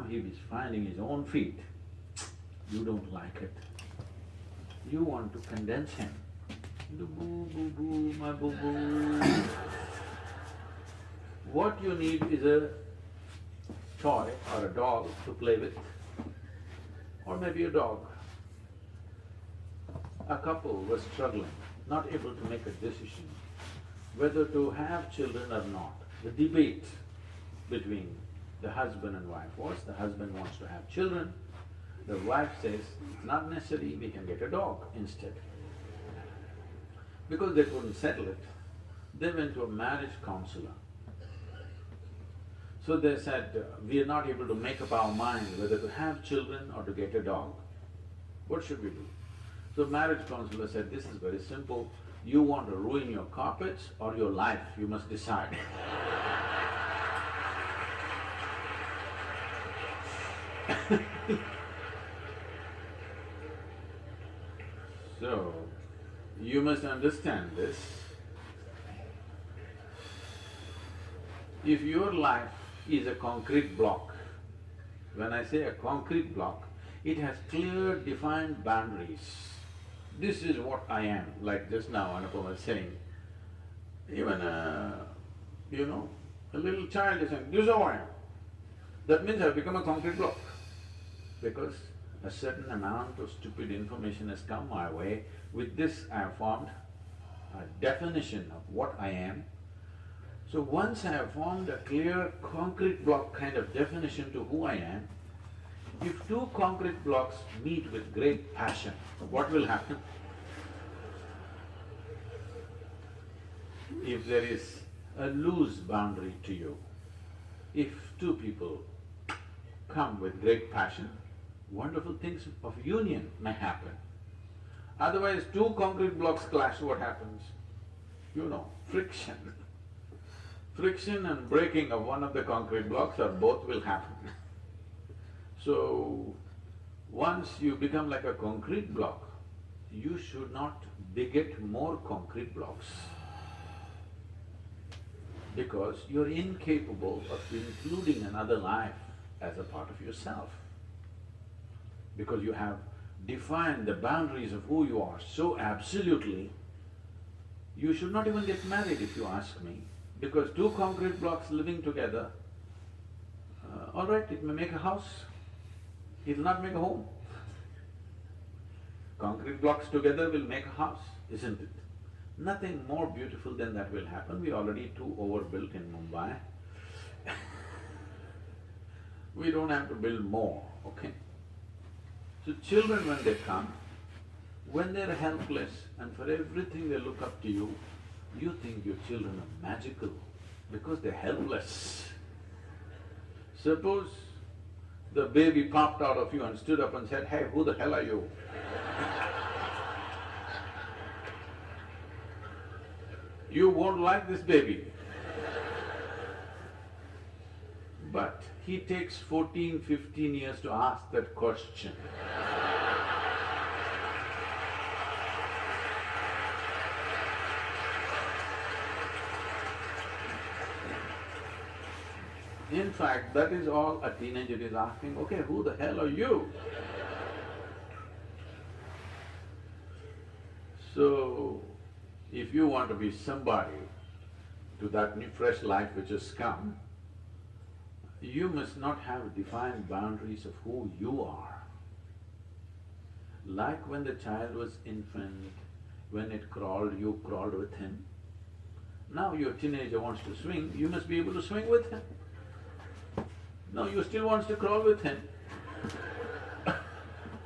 he is finding his own feet. You don't like it. You want to condense him. Do boo, boo, boo, my boo, boo. What you need is a toy or a doll to play with, or maybe a dog. A couple was struggling, not able to make a decision whether to have children or not. The debate between the husband and wife was, the husband wants to have children, the wife says, it's not necessary, we can get a dog instead. Because they couldn't settle it, they went to a marriage counselor. So they said, we are not able to make up our mind whether to have children or to get a dog. What should we do? So marriage counselor said, this is very simple, you want to ruin your carpets or your life, you must decide. So, you must understand this. If your life is a concrete block, when I say a concrete block, it has clear defined boundaries. This is what I am, like just now Anupama was saying. Even a little child is saying, this is how I am. That means I've become a concrete block. Because a certain amount of stupid information has come my way. With this I have formed a definition of what I am. So once I have formed a clear concrete block kind of definition to who I am, if two concrete blocks meet with great passion, what will happen? If there is a loose boundary to you, if two people come with great passion, wonderful things of union may happen. Otherwise, two concrete blocks clash, what happens? You know, friction. Friction and breaking of one of the concrete blocks or both will happen. So, once you become like a concrete block, you should not beget more concrete blocks because you're incapable of including another life as a part of yourself. Because you have defined the boundaries of who you are so absolutely, you should not even get married if you ask me, because two concrete blocks living together, all right, it may make a house, it will not make a home. Concrete blocks together will make a house, isn't it? Nothing more beautiful than that will happen. We're already too overbuilt in Mumbai. We don't have to build more, okay? So children when they come, when they're helpless and for everything they look up to you, you think your children are magical because they're helpless. Suppose the baby popped out of you and stood up and said, hey, who the hell are you? You won't like this baby. But he takes 14, 15 years to ask that question. In fact, that is all a teenager is asking, okay, who the hell are you? So, if you want to be somebody to that new fresh life which has come, you must not have defined boundaries of who you are. Like when the child was infant, when it crawled, you crawled with him. Now your teenager wants to swing, you must be able to swing with him. No, you still wants to crawl with him.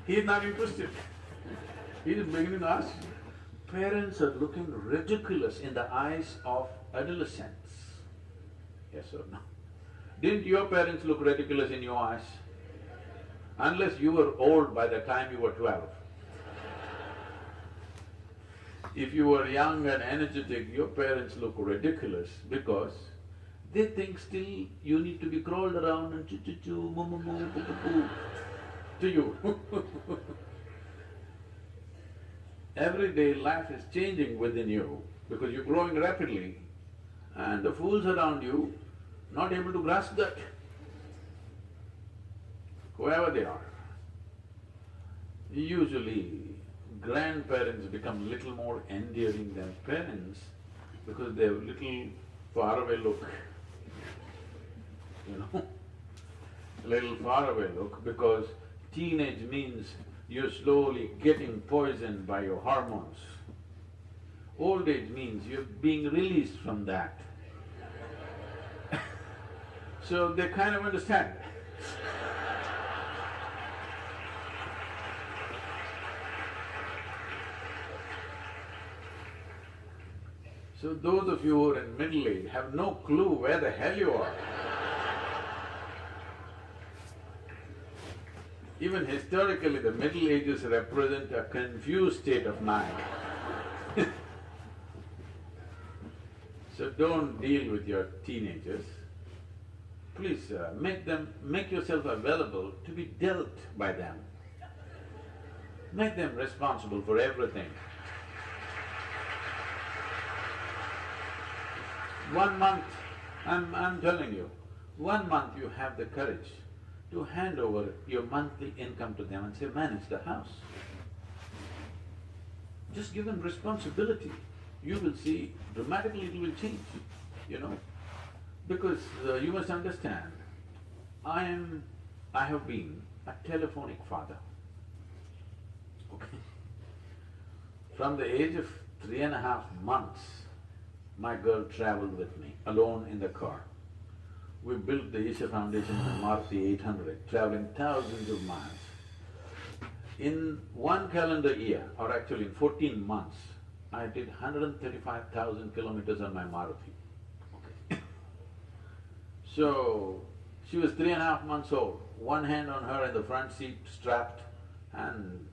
He is not interested. He is beginning to ask. Parents are looking ridiculous in the eyes of adolescents. Yes or no? Didn't your parents look ridiculous in your eyes? Unless you were old by the time you were 12. If you were young and energetic, your parents look ridiculous because they think still you need to be crawled around and choo-choo-choo, moo-moo-moo, poo-poo-poo to you. Everyday life is changing within you because you're growing rapidly and the fools around you not able to grasp that. whoever they are. Usually, grandparents become little more endearing than parents because they have little faraway look, you know, little faraway look, because teenage means you're slowly getting poisoned by your hormones. Old age means you're being released from that. So they kind of understand. So those of you who are in middle age have no clue where the hell you are. Even historically, the Middle Ages represent a confused state of mind. So don't deal with your teenagers. Please make yourself available to be dealt by them. Make them responsible for everything. 1 month, I'm telling you, 1 month you have the courage to hand over your monthly income to them and say, manage the house. Just give them responsibility. You will see dramatically it will change, you know. Because you must understand, I have been a telephonic father, okay? From the age of 3.5 months, my girl traveled with me, alone in the car. We built the Isha Foundation in Maruti 800, traveling thousands of miles. In 1 calendar year, or actually in 14 months, I did 135,000 kilometers on my Maruti. Okay. So, she was 3.5 months old, one hand on her in the front seat, strapped, and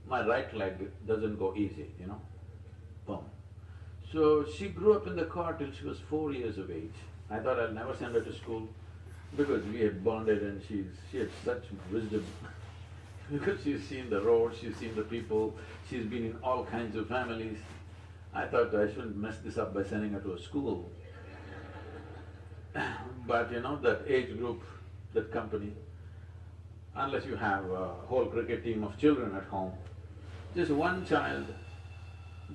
my right leg doesn't go easy, you know, boom. So she grew up in the car till she was 4 years of age. I thought I'll never send her to school because we had bonded and she had such wisdom because she's seen the road, she's seen the people, she's been in all kinds of families. I thought I shouldn't mess this up by sending her to a school. But you know, that age group, that company, unless you have a whole cricket team of children at home, just one child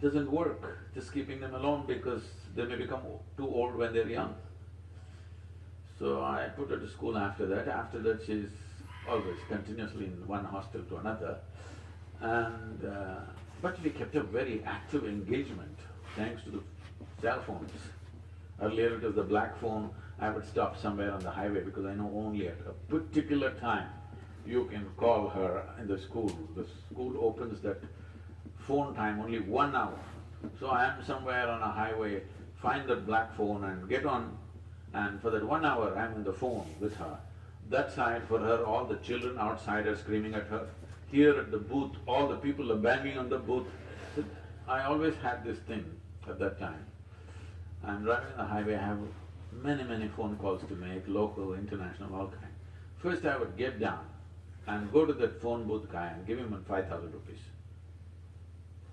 doesn't work, just keeping them alone because they may become too old when they're young. So I put her to school after that. After that, she's always continuously in one hostel to another. And but we kept a very active engagement thanks to the cell phones. Earlier it was the black phone. I would stop somewhere on the highway because I know only at a particular time you can call her in the school. The school opens that phone time only 1 hour. So I am somewhere on a highway, find that black phone and get on, and for that 1 hour I'm on the phone with her. That side for her, all the children outside are screaming at her. Here at the booth, all the people are banging on the booth. So I always had this thing at that time. I'm driving on the highway, I have many phone calls to make, local, international, all kind. First I would get down and go to that phone booth guy and give him 5,000 rupees.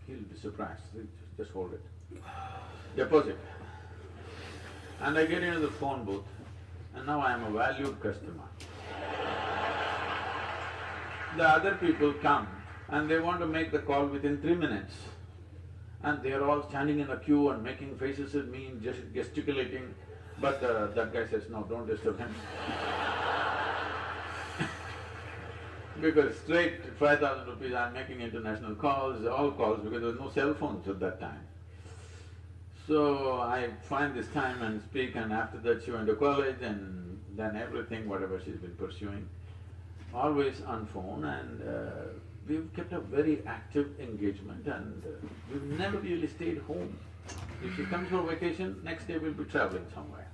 He'll be surprised, just hold it. Deposit. And I get into the phone booth and now I am a valued customer. The other people come and they want to make the call within 3 minutes. And they are all standing in a queue and making faces at me, just gesticulating. But that guy says, no, don't disturb him. Because straight 5,000 rupees I'm making international calls, all calls, because there was no cell phones at that time. So I find this time and speak, and after that she went to college and then everything, whatever she's been pursuing, always on phone, and we've kept a very active engagement, and we've never really stayed home. If she comes for vacation, next day we'll be traveling somewhere.